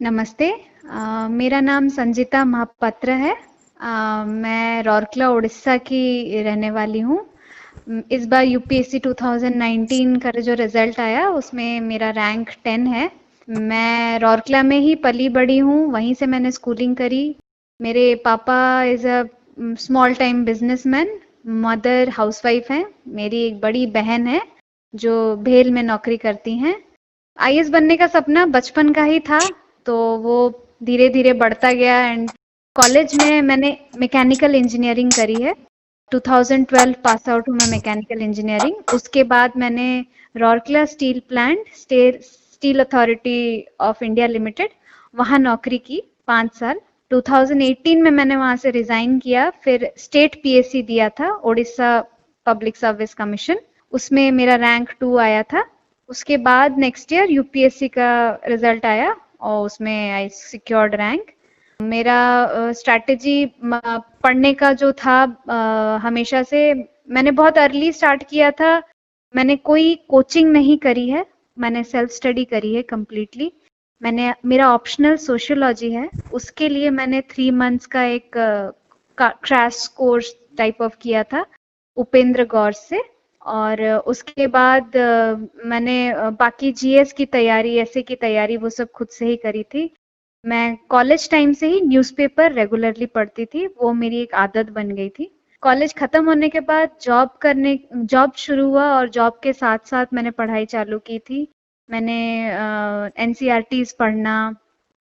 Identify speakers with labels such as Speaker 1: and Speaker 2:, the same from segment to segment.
Speaker 1: नमस्ते। मेरा नाम संजीता महापात्र है। मैं राउरकेला उड़ीसा की रहने वाली हूँ। इस बार यूपीएससी 2019 का जो रिजल्ट आया उसमें मेरा रैंक 10 है। मैं राउरकेला में ही पली बड़ी हूँ, वहीं से मैंने स्कूलिंग करी। मेरे पापा is a small time businessman, mother housewife हैं। मेरी एक बड़ी बहन है जो भेल में नौकरी करती हैं। आईएएस बनने का सपना बचपन का ही था, तो वो धीरे धीरे बढ़ता गया एंड कॉलेज में मैंने मैकेनिकल इंजीनियरिंग करी है। 2012 पास आउट हूँ मैं मैकेनिकल इंजीनियरिंग। उसके बाद मैंने Rourkela steel plant, steel authority of India limited, वहाँ नौकरी की 5 साल। 2018 में मैंने वहाँ से रिजाइन किया, फिर स्टेट पीएससी दिया था, ओडिशा पब्लिक सर्विस कमीशन। उसमें मेरा रैंक 2 आया था। उसके बाद नेक्स्ट ईयर यूपीएससी का रिजल्ट आया और उसमें आई सिक्योर्ड रैंक। मेरा स्ट्रैटेजी पढ़ने का जो था, हमेशा से मैंने बहुत अर्ली स्टार्ट किया था। मैंने कोई कोचिंग नहीं करी है, मैंने सेल्फ स्टडी करी है कम्प्लीटली। मेरा ऑप्शनल सोशियोलॉजी है, उसके लिए मैंने 3 मंथ्स का एक क्रैश कोर्स टाइप ऑफ किया था उपेंद्र गौर से। और उसके बाद मैंने बाकी जीएस की तैयारी, ऐसे की तैयारी, वो सब खुद से ही करी थी। मैं कॉलेज टाइम से ही न्यूज़पेपर रेगुलरली पढ़ती थी, वो मेरी एक आदत बन गई थी। कॉलेज खत्म होने के बाद जॉब शुरू हुआ और जॉब के साथ साथ मैंने पढ़ाई चालू की थी। मैंने एनसीईआरटीज पढ़ना,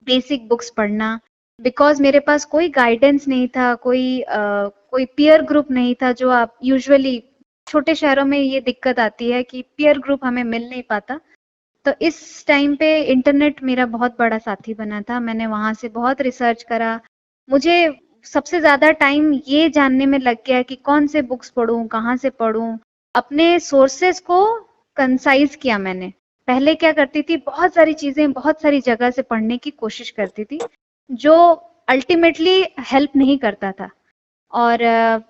Speaker 1: बेसिक बुक्स पढ़ना, बिकॉज मेरे पास कोई गाइडेंस नहीं था, कोई पीयर ग्रुप नहीं था। जो आप यूजुअली छोटे शहरों में ये दिक्कत आती है कि पीयर ग्रुप हमें मिल नहीं पाता। तो इस टाइम पे इंटरनेट मेरा बहुत बड़ा साथी बना था। मैंने वहां से बहुत रिसर्च करा। मुझे सबसे ज्यादा टाइम ये जानने में लग गया कि कौन से बुक्स पढूं, कहाँ से पढूं। अपने सोर्सेस को कंसाइज किया मैंने। पहले क्या करती थी, बहुत सारी चीजें बहुत सारी जगह से पढ़ने की कोशिश करती थी, जो अल्टीमेटली हेल्प नहीं करता था। और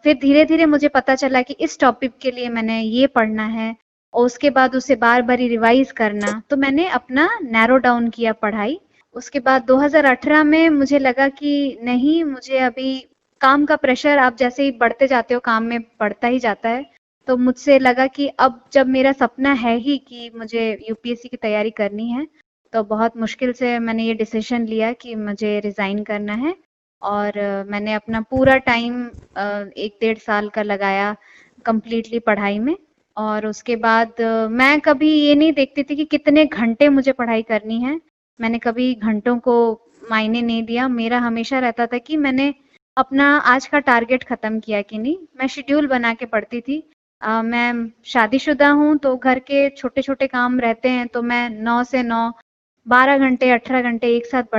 Speaker 1: फिर धीरे धीरे मुझे पता चला कि इस टॉपिक के लिए मैंने ये पढ़ना है और उसके बाद उसे बार बार रिवाइज करना। तो मैंने अपना नैरो डाउन किया पढ़ाई। उसके बाद 2018 में मुझे लगा कि नहीं, मुझे अभी काम का प्रेशर, आप जैसे ही बढ़ते जाते हो काम में बढ़ता ही जाता है। तो मुझसे लगा कि अब जब मेरा सपना है ही कि मुझे यूपीएससी की तैयारी करनी है, तो बहुत मुश्किल से मैंने ये डिसीजन लिया कि मुझे रिजाइन करना है। और मैंने अपना पूरा टाइम 1 डेढ़ साल का लगाया कंप्लीटली पढ़ाई में। और उसके बाद मैं कभी ये नहीं देखती थी कि कितने घंटे मुझे पढ़ाई करनी है। मैंने कभी घंटों को मायने नहीं दिया। मेरा हमेशा रहता था कि मैंने अपना आज का टारगेट खत्म किया कि नहीं। मैं शेड्यूल बना के पढ़ती थी। मैं शादीशुदा हूँ, तो घर के छोटे छोटे काम रहते हैं, तो मैं 9 से 9 12 घंटे 18 घंटे एक साथ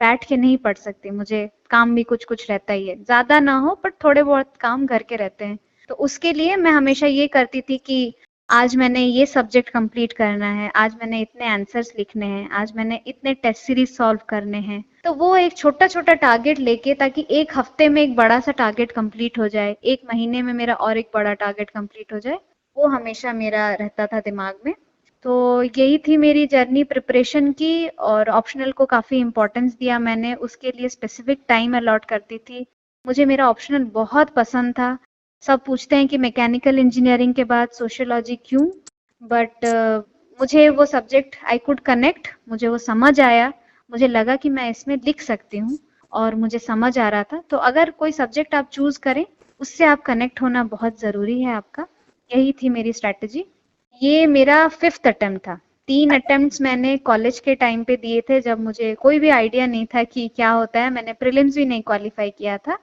Speaker 1: बैठ के नहीं पढ़ सकती। मुझे काम भी कुछ कुछ रहता ही है, ज्यादा ना हो पर थोड़े बहुत काम घर के रहते हैं। तो उसके लिए मैं हमेशा ये करती थी कि आज मैंने ये सब्जेक्ट कंप्लीट करना है, आज मैंने इतने आंसर्स लिखने हैं, आज मैंने इतने टेस्ट सीरीज सॉल्व करने हैं। तो वो एक छोटा छोटा टारगेट लेके, ताकि एक हफ्ते में एक बड़ा सा टारगेट कंप्लीट हो जाए, एक महीने में मेरा और एक बड़ा टारगेट कंप्लीट हो जाए, वो हमेशा मेरा रहता था दिमाग में। तो यही थी मेरी जर्नी प्रिपरेशन की। और ऑप्शनल को काफ़ी इम्पोर्टेंस दिया मैंने, उसके लिए स्पेसिफिक टाइम अलॉट करती थी। मुझे मेरा ऑप्शनल बहुत पसंद था। सब पूछते हैं कि मैकेनिकल इंजीनियरिंग के बाद सोशियोलॉजी क्यों, बट मुझे वो सब्जेक्ट आई कुड कनेक्ट, मुझे वो समझ आया। मुझे लगा कि मैं इसमें लिख सकती हूँ और मुझे समझ आ रहा था। तो अगर कोई सब्जेक्ट आप चूज करें, उससे आप कनेक्ट होना बहुत ज़रूरी है आपका। यही थी मेरी स्ट्रैटेजी। ये मेरा 5th अटेम्प्ट था। 3 अटेम्प्ट्स मैंने कॉलेज के टाइम पे दिए थे, जब मुझे कोई भी आइडिया नहीं था कि क्या होता है। मैंने प्रीलिम्स भी नहीं क्वालिफाई किया था।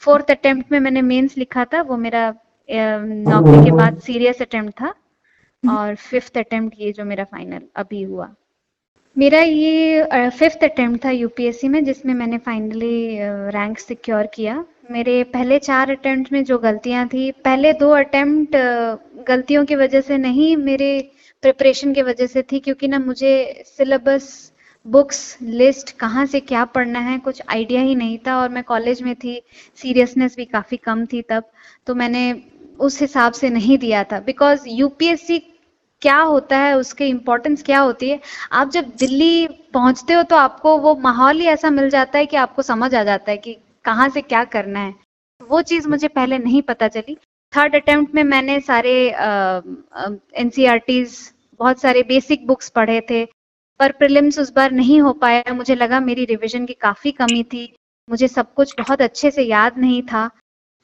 Speaker 1: 4th अटेम्प्ट में मैंने मेंस लिखा था, वो मेरा नौकरी के बाद सीरियस अटेम्प्ट था। और 5th अटेम्प्ट ये जो मेरा फाइनल अभी हुआ। मेरा ये 5th अटेम्प्ट था यूपीएससी में, जिसमें मैंने फाइनली रैंक सिक्योर किया। मेरे पहले 4 अटेम्प्ट में जो गलतियां थी, पहले 2 अटेम्प्ट गलतियों की वजह से नहीं, मेरे प्रिपरेशन की वजह से थी। क्योंकि ना मुझे सिलेबस, बुक्स, लिस्ट, कहाँ से क्या पढ़ना है, कुछ आइडिया ही नहीं था। और मैं कॉलेज में थी, सीरियसनेस भी काफ़ी कम थी तब। तो मैंने उस हिसाब से नहीं दिया था, बिकॉज यूपीएससी क्या होता है, उसके इम्पोर्टेंस क्या होती है। आप जब दिल्ली पहुंचते हो तो आपको वो माहौल ही ऐसा मिल जाता है कि आपको समझ आ जाता है कि कहाँ से क्या करना है। वो चीज मुझे पहले नहीं पता चली। थर्ड अटेम्प्ट में मैंने सारे एनसीईआरटीज, बहुत सारे बेसिक बुक्स पढ़े थे, पर प्रीलिम्स उस बार नहीं हो पाया। मुझे लगा मेरी रिवीजन की काफी कमी थी, मुझे सब कुछ बहुत अच्छे से याद नहीं था।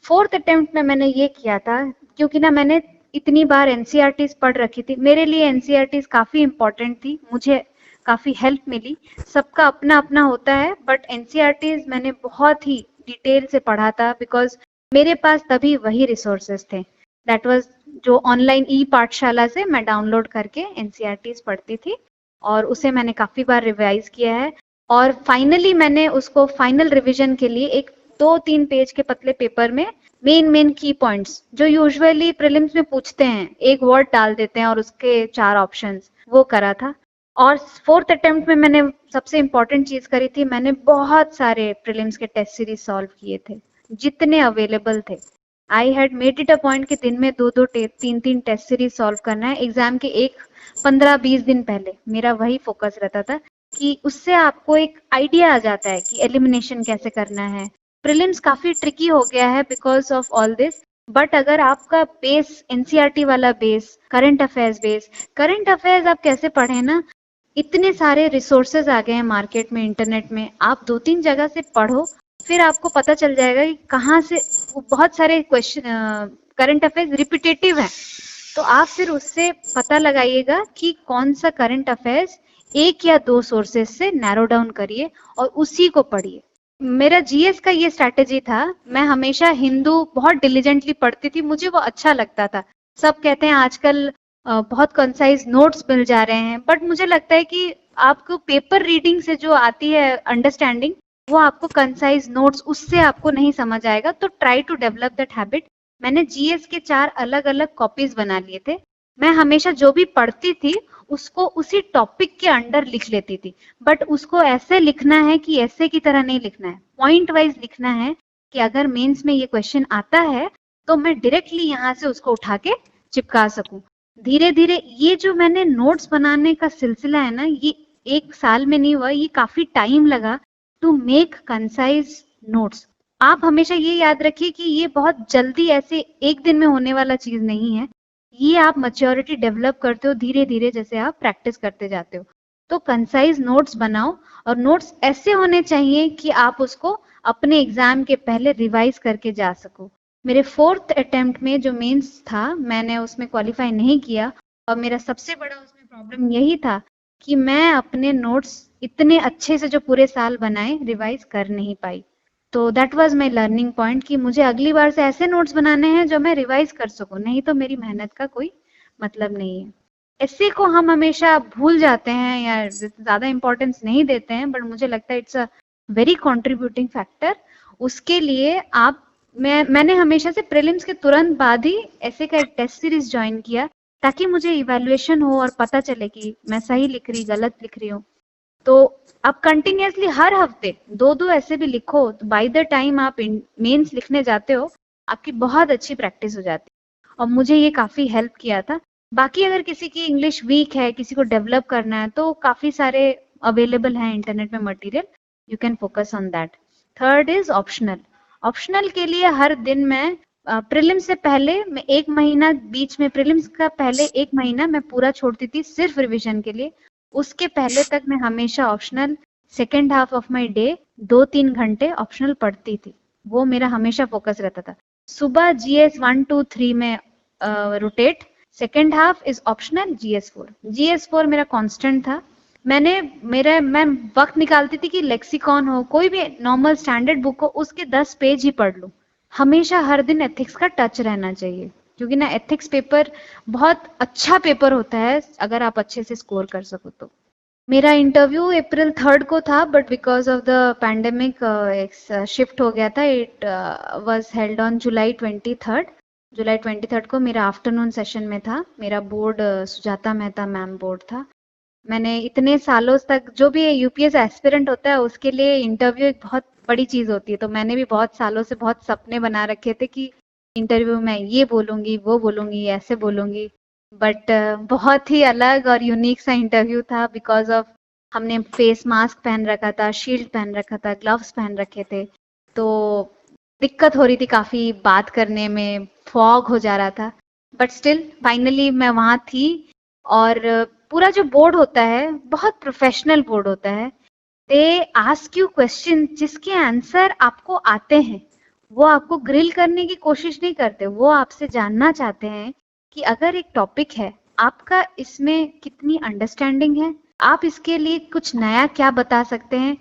Speaker 1: फोर्थ अटेम्प्ट में मैंने ये किया था, क्योंकि ना मैंने इतनी बार एनसीईआरटीज पढ़ रखी थी, मेरे लिए एनसीईआरटीज काफी इंपॉर्टेंट थी, मुझे काफी हेल्प मिली। सबका अपना अपना होता है, बट एनसीईआरटीज मैंने बहुत ही डिटेल से पढ़ा था, बिकॉज मेरे पास तभी वही रिसोर्सेज थे। दैट वाज जो ऑनलाइन ई पाठशाला से मैं डाउनलोड करके एनसीईआरटीज पढ़ती थी, और उसे मैंने काफी बार रिवाइज किया है। और फाइनली मैंने उसको फाइनल रिवीजन के लिए एक 2-3 पेज के पतले पेपर में मेन की पॉइंट्स जो यूजुअली प्रीलिम्स में पूछते हैं, एक वर्ड डाल देते हैं और उसके 4 ऑप्शंस, वो करा था। और फोर्थ अटेम्प्ट में मैंने सबसे इंपॉर्टेंट चीज करी थी, मैंने बहुत सारे प्रीलिम्स के टेस्ट सीरीज सॉल्व किए थे, जितने अवेलेबल थे। I had made it a point कि दिन में 2-2 3-3 टेस्ट सीरीज सॉल्व करना है। एग्जाम के एक 15-20 दिन पहले मेरा वही फोकस रहता था, कि उससे आपको एक आइडिया आ जाता है कि एलिमिनेशन कैसे करना है। प्रीलिम्स काफी ट्रिकी हो गया है because of all this, but अगर आपका बेस एनसीईआरटी वाला बेस, करंट अफेयर्स आप कैसे पढ़े ना, इतने सारे रिसोर्सेज आ गए हैं मार्केट में, इंटरनेट में, आप 2-3 जगह से पढ़ो, फिर आपको पता चल जाएगा कि कहाँ से बहुत सारे क्वेश्चन करंट अफेयर्स रिपीटेटिव है, तो आप फिर उससे पता लगाइएगा कि कौन सा करंट अफेयर्स एक या 2 सोर्सेज से नैरो डाउन करिए और उसी को पढ़िए। मेरा जीएस का ये स्ट्रैटेजी था, मैं हमेशा हिंदू बहुत डिलीजेंटली पढ़ती थी, मुझे वो अच्छा लगता था। सब कहते हैं आजकल बहुत कंसाइज नोट्स मिल जा रहे हैं, बट मुझे लगता है कि आपको पेपर रीडिंग से जो आती है अंडरस्टैंडिंग, वो आपको कंसाइज नोट्स उससे आपको नहीं समझ आएगा। तो try to develop that habit. मैंने जीएस के 4 अलग अलग कॉपीज बना लिए थे। मैं हमेशा जो भी पढ़ती थी उसको उसी टॉपिक के अंडर लिख लेती थी, बट उसको ऐसे लिखना है कि ऐसे की तरह नहीं लिखना है, पॉइंट वाइज लिखना है, कि अगर मेंस में ये क्वेश्चन आता है तो मैं डायरेक्टली यहाँ से उसको उठा के चिपका सकूं। धीरे धीरे ये जो मैंने नोट्स बनाने का सिलसिला है ना, ये 1 साल में नहीं हुआ, ये काफी टाइम लगा टू मेक कंसाइज नोट्स। आप हमेशा ये याद रखिए कि ये बहुत जल्दी ऐसे एक दिन में होने वाला चीज नहीं है, ये आप मैच्योरिटी डेवलप करते हो धीरे धीरे, जैसे आप प्रैक्टिस करते जाते हो। तो कंसाइज नोट्स बनाओ, और नोट्स ऐसे होने चाहिए कि आप उसको अपने एग्जाम के पहले रिवाइज करके जा सको। मेरे फोर्थ अटेम्प्ट में जो मेंस था, मैंने उसमें क्वालिफाई नहीं किया, और मेरा सबसे बड़ा उसमें प्रॉब्लम यही था कि मैं अपने नोट्स इतने अच्छे से जो पूरे साल बनाए रिवाइज कर नहीं पाई। तो that was my learning point कि मुझे अगली बार से ऐसे नोट्स बनाने हैं जो मैं रिवाइज कर सकूं, नहीं तो मेरी मेहनत का कोई मतलब नहीं है। ऐसे को हम हमेशा भूल जाते हैं या ज्यादा इंपॉर्टेंस नहीं देते हैं, बट मुझे लगता है it's a very contributing factor. उसके लिए आप मैंने हमेशा से प्रीलिम्स के तुरंत बाद ही ऐसे का एक टेस्ट सीरीज ज्वाइन किया, ताकि मुझे इवैल्यूएशन हो और पता चले कि मैं सही लिख रही गलत लिख रही हूँ। तो आप कंटिन्यूअसली हर हफ्ते 2-2 ऐसे भी लिखो, तो बाय द टाइम आप मेंस लिखने जाते हो आपकी बहुत अच्छी प्रैक्टिस हो जाती है, और मुझे ये काफी हेल्प किया था। बाकी अगर किसी की इंग्लिश वीक है, किसी को डेवलप करना है, तो काफी सारे अवेलेबल हैं इंटरनेट में material, you can focus on that. Third is optional. Optional के लिए हर दिन मैं प्रीलिम्स से पहले मैं 1 महीना, बीच में प्रीलिम्स का पहले 1 महीना मैं पूरा छोड़ती थी सिर्फ रिविजन के लिए। उसके पहले तक मैं हमेशा optional second half of my day 2-3 घंटे ऑप्शनल पढ़ती थी, वो मेरा हमेशा फोकस रहता था। सुबह जीएस 1 2 3 में rotate, second half is optional GS 4। GS 4 मेरा कांस्टेंट था। मैं वक्त निकालती थी कि लेक्सिकॉन हो, कोई भी नॉर्मल स्टैंडर्ड बुक हो, उसके 10 पेज ही पढ़ लूं। हमेशा हर दिन एथिक्स का टच रहना चाहिए, क्योंकि ना एथिक्स पेपर बहुत अच्छा पेपर होता है अगर आप अच्छे से स्कोर कर सको तो। मेरा इंटरव्यू अप्रैल 3 को था, but because of the pandemic एक शिफ्ट हो गया था। It was held on July 23 को मेरा आफ्टरनून सेशन में था। मेरा board Sujata Mehta ma'am board था। मैंने इतने सालों तक, जो भी यूपीएस एस्पिरेंट होता है उसके लिए इंटरव्यू एक बहुत बड़ी चीज होती है, तो मैंने भी बहुत सालों से बहुत सपने बना रखे थे कि इंटरव्यू में ये बोलूंगी, वो बोलूंगी, ऐसे बोलूंगी। बट बहुत ही अलग और यूनिक सा इंटरव्यू था, बिकॉज ऑफ हमने फेस मास्क पहन रखा था, शील्ड पहन रखा था, ग्लव्स पहन रखे थे, तो दिक्कत हो रही थी काफी बात करने में, फॉग हो जा रहा था। बट स्टिल फाइनली मैं वहां थी। और पूरा जो बोर्ड होता है बहुत प्रोफेशनल बोर्ड होता है। दे आस्क यू क्वेश्चन जिसके आंसर आपको आते हैं। वो आपको ग्रिल करने की कोशिश नहीं करते, वो आपसे जानना चाहते हैं कि अगर एक टॉपिक है, आपका इसमें कितनी अंडरस्टैंडिंग है, आप इसके लिए कुछ नया क्या बता सकते हैं।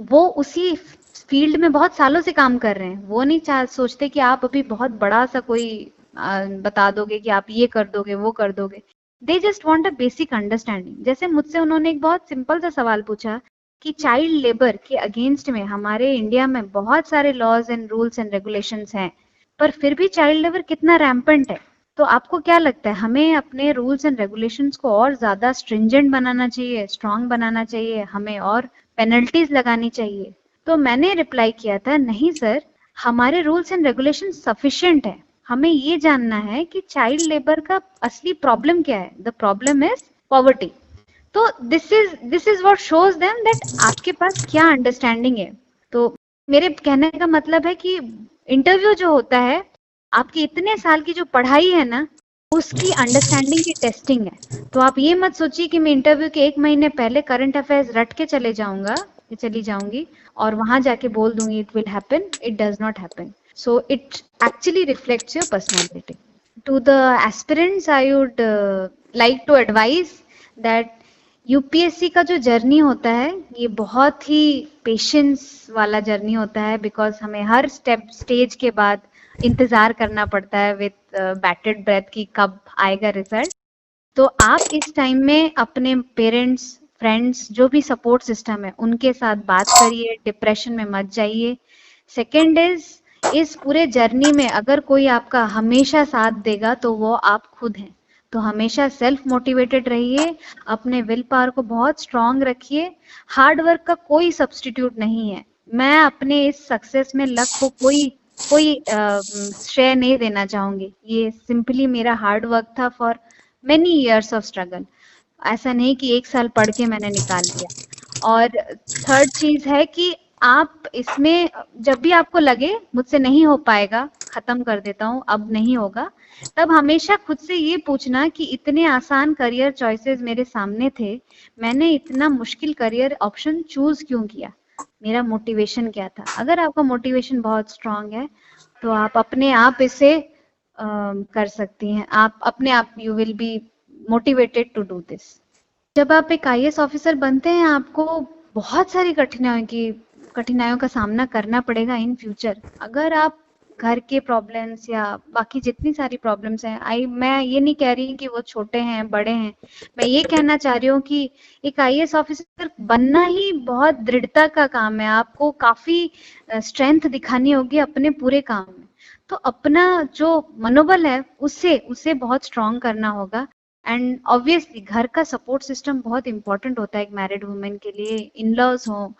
Speaker 1: वो उसी फील्ड में बहुत सालों से काम कर रहे हैं, वो नहीं सोचते कि आप अभी बहुत बड़ा सा कोई बता दोगे कि आप ये कर दोगे वो कर दोगे। They just want a basic understanding. जैसे मुझसे उन्होंने एक बहुत सिंपल सा सवाल पूछा कि चाइल्ड लेबर के अगेंस्ट में हमारे इंडिया में बहुत सारे laws and rules and regulations हैं, पर फिर भी चाइल्ड लेबर कितना रैम्पेंट है। तो आपको क्या लगता है, हमें अपने रूल्स एंड रेगुलेशंस को और ज्यादा स्ट्रिंजेंट बनाना चाहिए, स्ट्रांग बनाना चाहिए, हमें और पेनल्टीज लगानी चाहिए? तो मैंने रिप्लाई किया था, नहीं सर, हमारे रूल्स एंड रेगुलेशन सफिशिएंट है। हमें ये जानना है कि चाइल्ड लेबर का असली प्रॉब्लम क्या है। The problem is poverty. तो this is what shows them that आपके पास क्या अंडरस्टैंडिंग है। तो मेरे कहने का मतलब है कि इंटरव्यू जो होता है, आपकी इतने साल की जो पढ़ाई है ना, उसकी अंडरस्टैंडिंग की टेस्टिंग है। तो आप ये मत सोचिए कि मैं इंटरव्यू के 1 महीने पहले करंट अफेयर्स रट के चले जाऊंगा, चली जाऊंगी और वहां जाके बोल दूंगी it will happen. It does not happen. So it actually reflects your personality. To the aspirants I would like to advise that UPSC का जो जर्नी होता है, ये बहुत ही पेशेंस वाला जर्नी होता है, बिकॉज हमें हर स्टेज के बाद इंतजार करना पड़ता है विथ बैटेड ब्रेथ की कब आएगा रिजल्ट। तो आप इस टाइम में अपने पेरेंट्स, फ्रेंड्स, जो भी सपोर्ट सिस्टम है उनके साथ बात करिए, डिप्रेशन में मत जाइए। सेकेंड इस पूरे जर्नी में अगर कोई आपका हमेशा साथ देगा तो वो आप खुद हैं। तो हमेशा सेल्फ मोटिवेटेड रहिए, अपने विल पावर को बहुत स्ट्रांग रखिए। हार्ड वर्क का कोई सब्स्टिट्यूट नहीं है। मैं अपने इस सक्सेस में लक को कोई कोई श्रेय नहीं देना चाहूंगी। ये सिंपली मेरा हार्ड वर्क था for many years of struggle. ऐसा नहीं कि 1 साल पढ़ के मैंने निकाल लिया। और थर्ड चीज है कि आप इसमें जब भी आपको लगे मुझसे नहीं हो पाएगा, खत्म कर देता हूँ, अब नहीं होगा, तब हमेशा खुद से ये पूछना कि इतने आसान करियर चॉइसेस मेरे सामने थे, मैंने इतना मुश्किल करियर ऑप्शन चूज क्यों किया, मेरा मोटिवेशन क्या था। अगर आपका मोटिवेशन बहुत स्ट्रांग है तो आप अपने आप इसे कर सकती हैं। आप अपने आप you will be motivated to do this. जब आप एक आईएएस ऑफिसर बनते हैं, आपको बहुत सारी कठिनाइयों का सामना करना पड़ेगा इन फ्यूचर। अगर आप घर के प्रॉब्लम्स या बाकी जितनी सारी प्रॉब्लम्स हैं, मैं ये नहीं कह रही कि वो छोटे हैं बड़े हैं, मैं ये कहना चाह रही हूँ कि एक आईएएस ऑफिसर बनना ही बहुत दृढ़ता का काम है। आपको काफी स्ट्रेंथ दिखानी होगी अपने पूरे काम में। तो अपना जो मनोबल है उसे उसे बहुत स्ट्रांग करना होगा। एंड ऑब्वियसली घर का सपोर्ट सिस्टम बहुत इंपॉर्टेंट होता है एक मैरिड वुमेन के लिए। इन लॉज हो,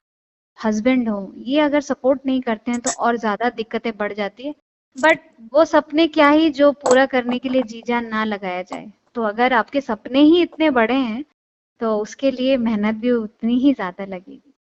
Speaker 1: हस्बैंड हो, ये अगर सपोर्ट नहीं करते हैं तो और ज्यादा दिक्कतें बढ़ जाती है। बट वो सपने क्या ही जो पूरा करने के लिए जी जान ना लगाया जाए। तो अगर आपके सपने ही इतने बड़े हैं तो उसके लिए मेहनत भी उतनी ही ज्यादा लगेगी।